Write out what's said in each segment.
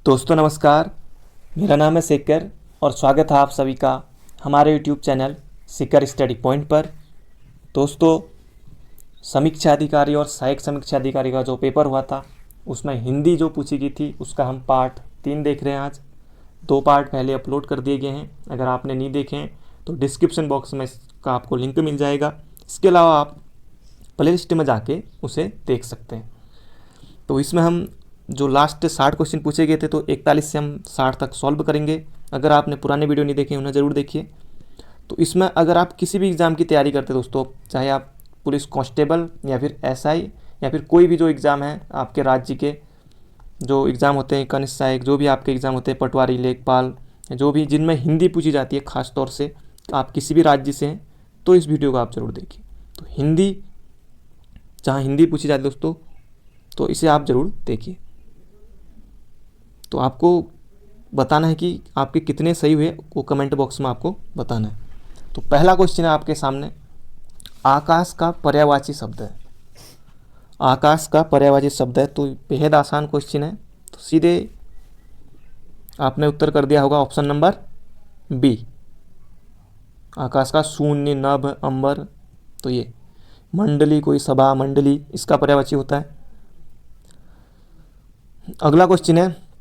दोस्तों नमस्कार, मेरा नाम है शेखर और स्वागत है आप सभी का हमारे YouTube channel Shekhar study point पर। दोस्तों, समीक्षा अधिकारी और सहायक समीक्षा अधिकारी का जो पेपर हुआ था उसमें हिंदी जो पूछी गई थी उसका हम पार्ट 3 देख रहे हैं। आज 2 पार्ट पहले अपलोड कर दिए गए हैं। अगर आपने नहीं देखे हैं तो डिस्क्रिप्शन बॉक्स में इसका आपको लिंक मिल जाएगा। इसके अलावा आप प्ले लिस्ट में जाके उसे देख सकते हैं। तो इसमें हम जो लास्ट 60 क्वेश्चन पूछे गए थे तो 41 से हम 60 तक सॉल्व करेंगे। अगर आपने पुराने वीडियो नहीं देखे उन्हें ज़रूर देखिए। तो इसमें अगर आप किसी भी एग्ज़ाम की तैयारी करते दोस्तों, चाहे आप पुलिस कांस्टेबल या फिर एसआई या फिर कोई भी जो एग्ज़ाम है आपके राज्य के जो एग्ज़ाम होते हैं, कनिष्ठ सहायक जो भी आपके एग्ज़ाम होते हैं, पटवारी, लेखपाल, जो भी जिनमें हिंदी पूछी जाती है ख़ास तौर से, आप किसी भी राज्य से हैं तो इस वीडियो को आप ज़रूर देखिए। तो हिंदी, जहाँ हिंदी पूछी जाती है दोस्तों, तो इसे आप ज़रूर देखिए। तो आपको बताना है कि आपके कितने सही हुए, वो कमेंट बॉक्स में आपको बताना है। तो पहला क्वेश्चन है आपके सामने, आकाश का पर्यायवाची शब्द है। आकाश का पर्यायवाची शब्द है, तो बेहद आसान क्वेश्चन है। तो सीधे आपने उत्तर कर दिया होगा ऑप्शन नंबर बी, आकाश का शून्य, नभ, अंबर। तो ये मंडली, कोई सभा, मंडली, इसका पर्यायवाची होता है। अगला क्वेश्चन है,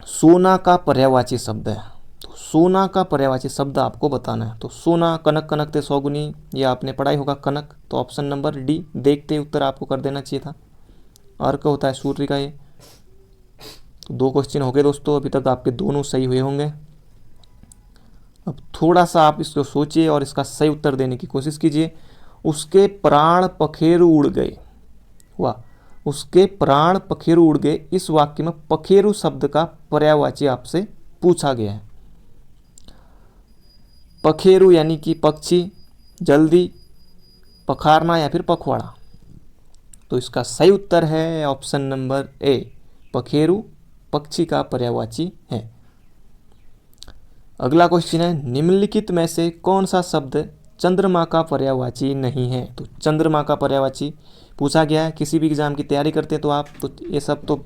सोना का पर्यायवाची शब्द है। तो सोना का पर्यायवाची शब्द आपको बताना है। तो सोना, कनक, कनक ते सौगुनी, ये आपने पढ़ाई होगा कनक। तो ऑप्शन नंबर डी, देखते उत्तर आपको कर देना चाहिए था। अर्क होता है सूर्य का ये। तो 2 क्वेश्चन हो गए दोस्तों, अभी तक आपके दोनों सही हुए होंगे। अब थोड़ा सा आप इसको सोचिए और इसका सही उत्तर देने की कोशिश कीजिए। उसके प्राण पखेरु उड़ गए। वाह, उसके प्राण पखेरु उड़ गए, इस वाक्य में पखेरु शब्द का पर्यायवाची आपसे पूछा गया है। पखेरु यानी कि पक्षी, जल्दी, पखारना या फिर पखवाड़ा। तो इसका सही उत्तर है ऑप्शन नंबर ए, पखेरु पक्षी का पर्यायवाची है। अगला क्वेश्चन है, निम्नलिखित में से कौन सा शब्द चंद्रमा का पर्यायवाची नहीं है। तो चंद्रमा का पर्यायवाची पूछा गया है। किसी भी एग्जाम की तैयारी करते हैं तो आप तो ये सब तो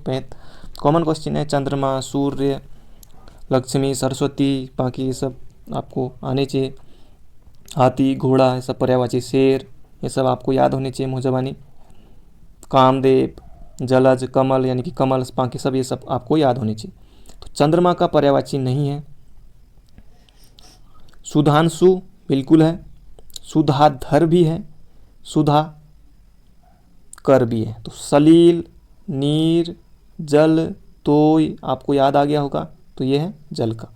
कॉमन क्वेश्चन है। चंद्रमा, सूर्य, लक्ष्मी, सरस्वती, बाकी ये सब आपको आने चाहिए। हाथी, घोड़ा, ये सब पर्यायवाची, शेर, ये सब आपको याद होने चाहिए मुँह-ज़बानी। कामदेव, जलज, कमल यानी कि कमल, बाकी सब ये सब आपको याद होने चाहिए। तो चंद्रमा का पर्यायवाची नहीं है। सुधांशु बिल्कुल है, सुधाधर भी है, सुधा कर भी है। तो सलील, नीर, जल, तोय आपको याद आ गया होगा। तो ये है जल का।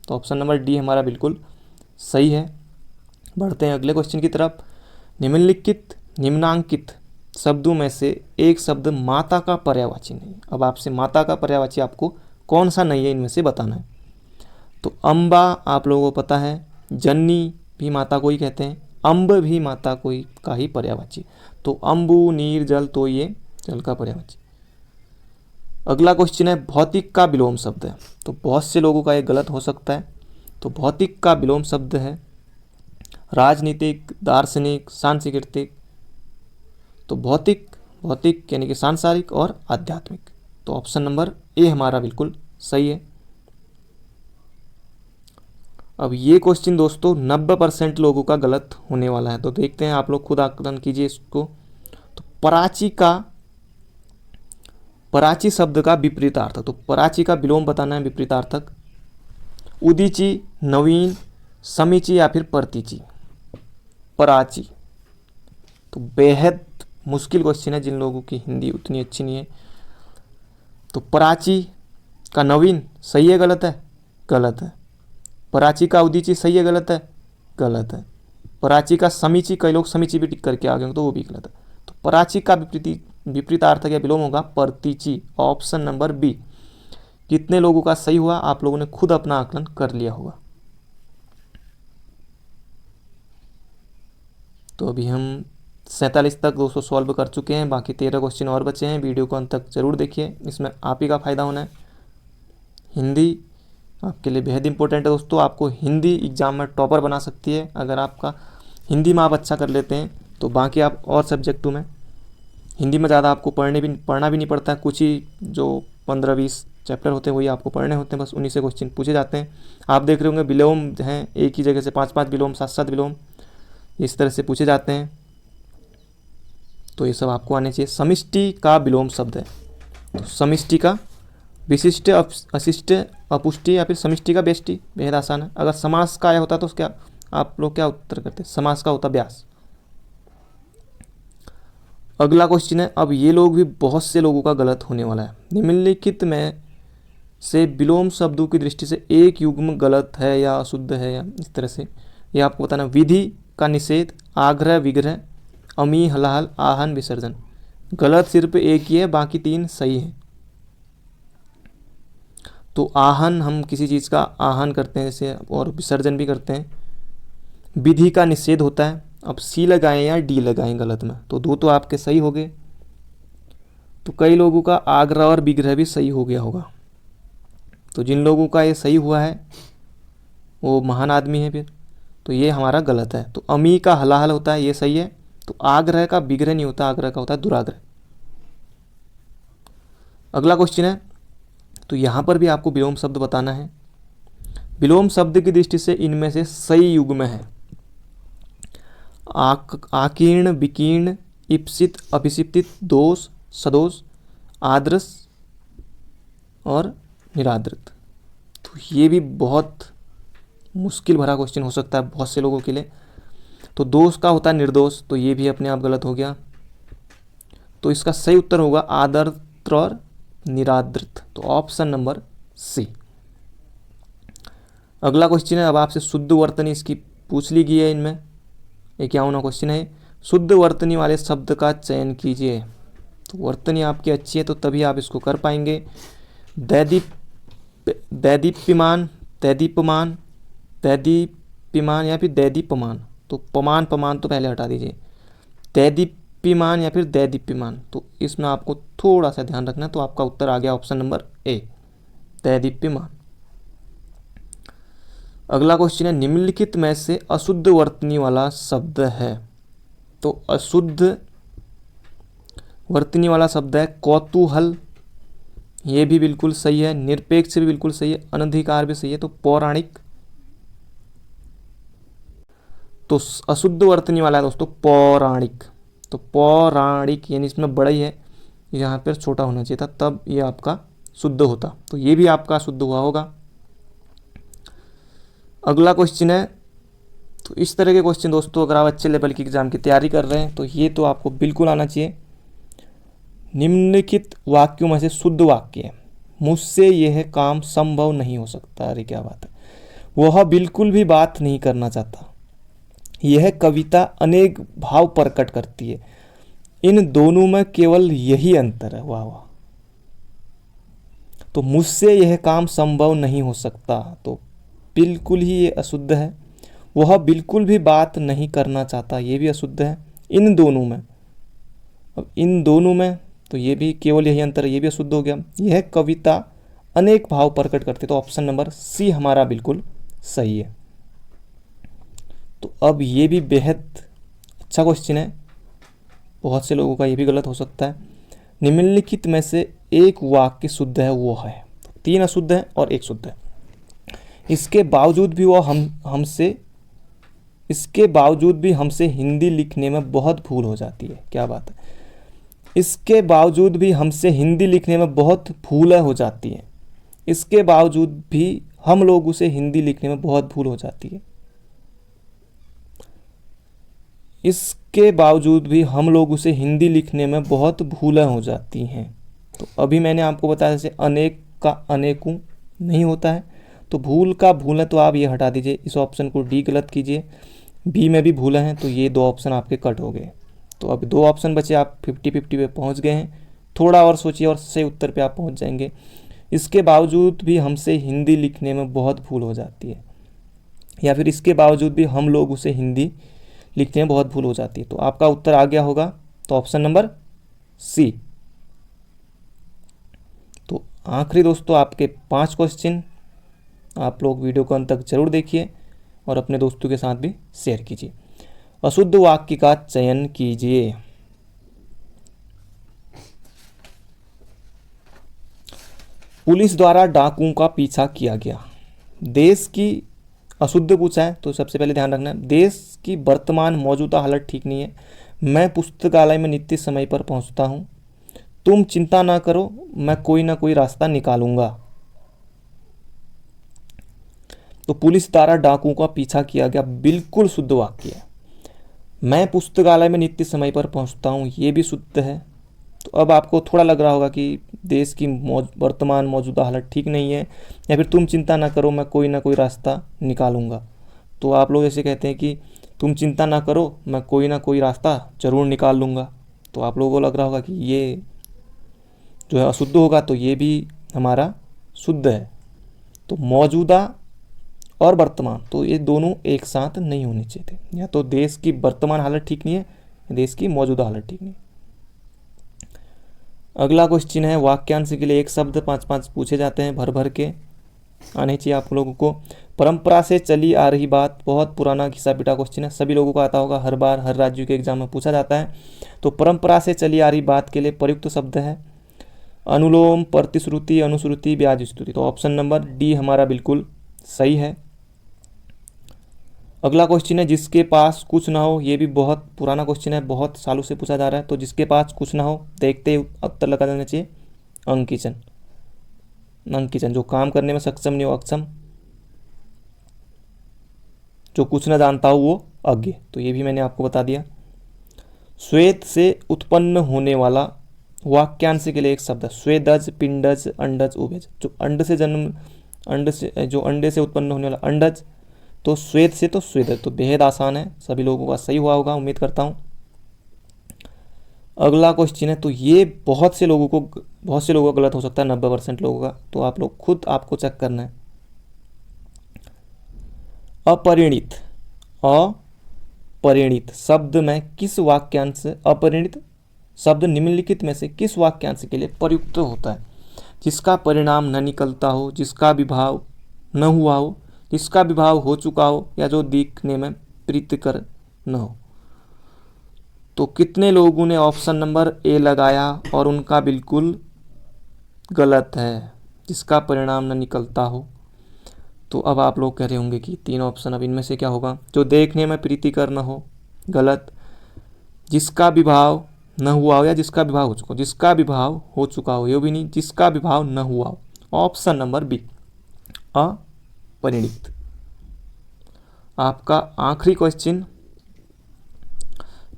तो ऑप्शन नंबर डी हमारा बिल्कुल सही है। बढ़ते हैं अगले क्वेश्चन की तरफ। निम्नांकित शब्दों में से एक शब्द माता का पर्यायवाची नहीं। अब आपसे माता का पर्यायवाची आपको कौन सा नहीं है इनमें से बताना है। तो अम्बा आप लोगों को पता है, जननी भी माता को ही कहते हैं, अम्ब भी माता कोई का ही पर्यायवाची। तो अम्बु, नीर, जल, तो ये जल का पर्यायवाची। अगला क्वेश्चन है, भौतिक का विलोम शब्द है। तो बहुत से लोगों का ये गलत हो सकता है। तो भौतिक का विलोम शब्द है राजनीतिक, दार्शनिक, सांस्कृतिक। तो भौतिक यानी कि सांसारिक और आध्यात्मिक। तो ऑप्शन नंबर ए हमारा बिल्कुल सही है। अब ये क्वेश्चन दोस्तों 90% लोगों का गलत होने वाला है। तो देखते हैं, आप लोग खुद आकलन कीजिए इसको। तो पराची शब्द का विपरीतार्थक। तो पराची का विलोम बताना है, विपरीतार्थक। उदीची, नवीन, समीची या फिर परतीची। पराची तो बेहद मुश्किल क्वेश्चन है जिन लोगों की हिंदी उतनी अच्छी नहीं है। तो पराची का नवीन सही है, गलत है? गलत है। पराची का उदीची सही है, गलत है? गलत है। पराची का समीची, कई लोग समीची भी टिक करके आ गए तो वो भी गलत है। तो पराची का विपरीतार्थक या विलोम होगा परतीची, ऑप्शन नंबर बी। कितने लोगों का सही हुआ आप लोगों ने खुद अपना आकलन कर लिया होगा। तो अभी हम 47 तक दोस्तों सॉल्व कर चुके हैं, बाकी 13 क्वेश्चन और बचे हैं। वीडियो को अंत तक जरूर देखिए, इसमें आप ही का फ़ायदा होना है। हिंदी आपके लिए बेहद इंपॉर्टेंट है दोस्तों। आपको हिंदी एग्जाम में टॉपर बना सकती है। अगर आपका हिंदी में आप अच्छा कर लेते हैं तो बाकी आप और सब्जेक्टों में हिंदी में ज़्यादा आपको पढ़ना भी नहीं पड़ता है। कुछ ही जो 15, 20 चैप्टर होते हैं वही आपको पढ़ने होते हैं, बस उन्हीं से क्वेश्चन पूछे जाते हैं। आप देख रहे होंगे विलोम हैं, एक ही जगह से 5-5 विलोम, 7-7 विलोम, इस तरह से पूछे जाते हैं। तो ये सब आपको आने चाहिए। समिष्टि का विलोम शब्द है, तो समिष्टि का विशिष्ट, अशिष्ट, अपुष्टि या फिर समिष्टि का बेष्टि, बेहद आसान है। अगर समास का आया होता तो क्या आप लोग क्या उत्तर करते? समास का होता व्यास। अगला क्वेश्चन है, अब ये लोग भी बहुत से लोगों का गलत होने वाला है। निम्नलिखित में से विलोम शब्दों की दृष्टि से एक युग्म गलत है या अशुद्ध है, या इस तरह से ये आपको बताना। विधि का निषेध, आग्रह विग्रह, अमी हलाहल, आहन विसर्जन। गलत सिर्फ एक ही है, बाकी 3 सही है। तो आहन हम किसी चीज़ का आहन करते हैं जैसे, और विसर्जन भी करते हैं। विधि का निषेध होता है। अब सी लगाएं या डी लगाएं गलत में, तो 2 तो आपके सही हो गए। तो कई लोगों का आग्रह और विग्रह भी सही हो गया होगा। तो जिन लोगों का ये सही हुआ है वो महान आदमी है फिर। तो ये हमारा गलत है। तो अमी का हलाहल होता है, ये सही है। तो आग्रह का विग्रह नहीं होता, आग्रह का होता है दुराग्रह। अगला क्वेश्चन है, तो यहाँ पर भी आपको विलोम शब्द बताना है। विलोम शब्द की दृष्टि से इनमें से सही युग्म है आकीर्ण, विकीर्ण, इप्सित, अभिषिप्तित, दोष, सदोष, आदर्श और निरादृत। तो ये भी बहुत मुश्किल भरा क्वेश्चन हो सकता है बहुत से लोगों के लिए। तो दोष का होता है निर्दोष, तो ये भी अपने आप गलत हो गया। तो इसका सही उत्तर होगा आदर्श और निरादृत, तो ऑप्शन नंबर सी। अगला क्वेश्चन है, अब आपसे शुद्ध वर्तनी इसकी पूछ ली गई है। इनमें 51वां क्वेश्चन है, शुद्ध वर्तनी वाले शब्द का चयन कीजिए। तो वर्तनी आपकी अच्छी है तो तभी आप इसको कर पाएंगे। दैदीप्यमान, दैदीप्यमान, दैदीप्यमान या फिर दैदीप्यमान। तो पमान पमान तो पहले हटा दीजिए। दैदीप्यमान या फिर दैदीप्यमान, तो इसमें आपको थोड़ा सा ध्यान रखना। तो आपका उत्तर आ गया ऑप्शन नंबर ए, दैदीप्यमान। अगला क्वेश्चन है, निम्नलिखित में से अशुद्ध वर्तनी वाला शब्द है। तो अशुद्ध वर्तनी वाला शब्द है कौतूहल, ये भी बिल्कुल सही है। निरपेक्ष भी बिल्कुल सही है। अनधिकार भी सही है। तो पौराणिक, तो अशुद्ध वर्तनी वाला है दोस्तों पौराणिक। तो पौराणिक यानी इसमें बड़ा ही है, यहाँ पर छोटा होना चाहिए था, तब ये आपका शुद्ध होता। तो ये भी आपका शुद्ध हुआ होगा। अगला क्वेश्चन है, तो इस तरह के क्वेश्चन दोस्तों अगर आप अच्छे लेवल की एग्जाम की तैयारी कर रहे हैं तो ये तो आपको बिल्कुल आना चाहिए। निम्नलिखित वाक्यों में से शुद्ध वाक्य है, मुझसे यह काम संभव नहीं हो सकता। अरे क्या बात है, वह बिल्कुल भी बात नहीं करना चाहता। यह कविता अनेक भाव प्रकट करती है। इन दोनों में केवल यही अंतर है। वाह वाह। तो मुझसे यह काम संभव नहीं हो सकता, तो बिल्कुल ही ये अशुद्ध है। वह बिल्कुल भी बात नहीं करना चाहता, ये भी अशुद्ध है। इन दोनों में, अब इन दोनों में तो ये भी केवल यही अंतर है, ये भी अशुद्ध हो गया। यह कविता अनेक भाव प्रकट करती है, तो ऑप्शन नंबर सी हमारा बिल्कुल सही है। तो अब ये भी बेहद अच्छा क्वेश्चन है, बहुत से लोगों का ये भी गलत हो सकता है। निम्नलिखित में से एक वाक्य शुद्ध है, वो है। 3 अशुद्ध है और 1 शुद्ध है। इसके बावजूद भी हमसे हिंदी लिखने में बहुत भूल हो जाती है। क्या बात है, इसके बावजूद भी हमसे हिंदी लिखने में बहुत भूलें हो जाती हैं। इसके बावजूद भी हम लोगों से हिंदी लिखने में बहुत भूल हो जाती है। इसके बावजूद भी हम लोग उसे हिंदी लिखने में बहुत भूलें हो जाती हैं। तो अभी मैंने आपको बताया जैसे अनेक का अनेकों नहीं होता है, तो भूल का भूल है, तो आप ये हटा दीजिए, इस ऑप्शन को डी गलत कीजिए। बी में भी भूलें हैं, तो ये 2 ऑप्शन आपके कट हो गए। तो अब 2 ऑप्शन बचे, आप 50-50 पे पहुंच गए हैं। थोड़ा और सोचिए और सही उत्तर पे आप पहुंच जाएंगे। इसके बावजूद भी हमसे हिंदी लिखने में बहुत भूल हो जाती है, या फिर इसके बावजूद भी हम लोग उसे हिंदी लिखने में बहुत भूल हो जाती है। तो आपका उत्तर आ गया होगा, तो ऑप्शन नंबर सी। तो आखिरी दोस्तों आपके 5 क्वेश्चन, आप लोग वीडियो को अंत तक जरूर देखिए और अपने दोस्तों के साथ भी शेयर कीजिए। अशुद्ध वाक्य का चयन कीजिए। पुलिस द्वारा डाकुओं का पीछा किया गया। देश की अशुद्ध पूछा है तो सबसे पहले ध्यान रखना है, देश की वर्तमान मौजूदा हालत ठीक नहीं है। मैं पुस्तकालय में नित्य समय पर पहुंचता हूं। तुम चिंता ना करो, मैं कोई ना कोई रास्ता निकालूंगा। तो पुलिस द्वारा डाकुओं का पीछा किया गया बिल्कुल शुद्ध वाक्य है। मैं पुस्तकालय में नित्य समय पर पहुंचता हूं, ये भी शुद्ध है। तो अब आपको थोड़ा लग रहा होगा कि देश की वर्तमान मौजूदा हालत ठीक नहीं है, या फिर तुम चिंता ना करो, मैं कोई ना कोई रास्ता निकालूंगा। तो आप लोग ऐसे कहते हैं कि तुम चिंता ना करो, मैं कोई ना कोई रास्ता जरूर निकाल लूँगा। तो आप लोगों को लग रहा होगा कि ये जो है अशुद्ध होगा, तो ये भी हमारा शुद्ध है। तो मौजूदा और वर्तमान, तो ये दोनों एक साथ नहीं होने चाहिए थे। या तो देश की वर्तमान हालत ठीक नहीं है, देश की मौजूदा हालत ठीक नहीं है। अगला क्वेश्चन है, वाक्यांश के लिए एक शब्द 5-5 पूछे जाते हैं, भर भर के आने चाहिए आप लोगों को। परंपरा से चली आ रही बात, बहुत पुराना घिसा पिटा क्वेश्चन है, सभी लोगों को आता होगा, हर बार हर राज्य के एग्जाम में पूछा जाता है। तो परंपरा से चली आ रही बात के लिए प्रयुक्त शब्द है अनुलोम, प्रतिश्रुति, अनुश्रुति, ब्याज स्तुति। तो ऑप्शन नंबर डी हमारा बिल्कुल सही है। अगला क्वेश्चन है, जिसके पास कुछ ना हो, ये भी बहुत पुराना क्वेश्चन है, बहुत सालों से पूछा जा रहा है। तो जिसके पास कुछ ना हो, देखते ही उत्तर लगा देना चाहिए अंकिचन। अंकिचन जो काम करने में सक्षम नहीं हो, अक्षम, जो कुछ ना जानता हो वो अज्ञ। तो ये भी मैंने आपको बता दिया। श्वेत से उत्पन्न होने वाला वाक्यांश के लिए एक शब्द है स्वेदज, पिंडज, अंडज, उभयज। जो अंड से जन्म, जो अंडे से उत्पन्न होने वाला अंडज, तो श्वेत से तो स्वेदज। तो बेहद आसान है, सभी लोगों का सही हुआ होगा, उम्मीद करता हूँ। अगला क्वेश्चन है, तो ये बहुत से लोगों को गलत हो सकता है, 90% लोगों का। तो आप लोग खुद आपको चेक करना है। अपरिणित, अपरिणित शब्द में किस वाक्यांश, अपरिणित शब्द निम्नलिखित में से किस वाक्यांश के लिए प्रयुक्त होता है? जिसका परिणाम न निकलता हो, जिसका विभाव न हुआ हो, जिसका विभाव हो चुका हो, या जो दिखने में प्रीतिकर न हो। तो कितने लोगों ने ऑप्शन नंबर ए लगाया और उनका बिल्कुल गलत है, जिसका परिणाम न निकलता हो। तो अब आप लोग कह रहे होंगे कि 3 ऑप्शन, अब इनमें से क्या होगा? जो देखने में प्रीतिकर न हो, गलत। जिसका विभाव न हुआ हो, या जिसका विभाव हो चुका हो। जिसका विभाव हो चुका हो, ये भी नहीं, जिसका विभाव न हुआ हो। ऑप्शन नंबर बी, अपरिणित। आपका आखिरी क्वेश्चन,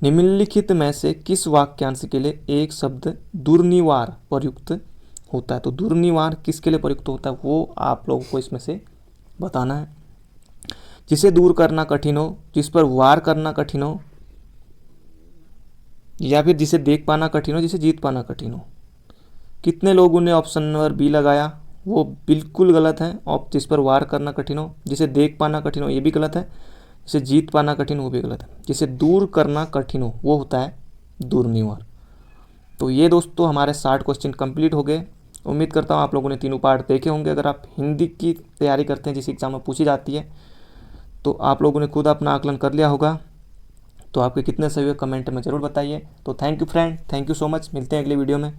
निम्नलिखित में से किस वाक्यांश के लिए एक शब्द दुर्निवार प्रयुक्त होता है? तो दुर्निवार किसके लिए प्रयुक्त होता है वो आप लोगों को इसमें से बताना है। जिसे दूर करना कठिन हो, जिस पर वार करना कठिन हो, या फिर जिसे देख पाना कठिन हो, जिसे जीत पाना कठिन हो। कितने लोगों ने ऑप्शन नंबर बी लगाया? वो बिल्कुल गलत है। और जिस पर वार करना कठिन हो, जिसे देख पाना कठिन हो, ये भी गलत है। जिसे जीत पाना कठिन हो, वो भी गलत है। जिसे दूर करना कठिन हो, वो होता है दुर्निवार। तो ये दोस्तों हमारे 60 क्वेश्चन कंप्लीट हो गए। उम्मीद करता हूँ आप लोगों ने तीनों पार्ट देखे होंगे। अगर आप हिंदी की तैयारी करते हैं, जिस एग्जाम में पूछी जाती है, तो आप लोगों ने खुद अपना आकलन कर लिया होगा। तो आपके कितने सही हुए कमेंट में ज़रूर बताइए। तो thank you friend, thank you so much. मिलते हैं अगले वीडियो में।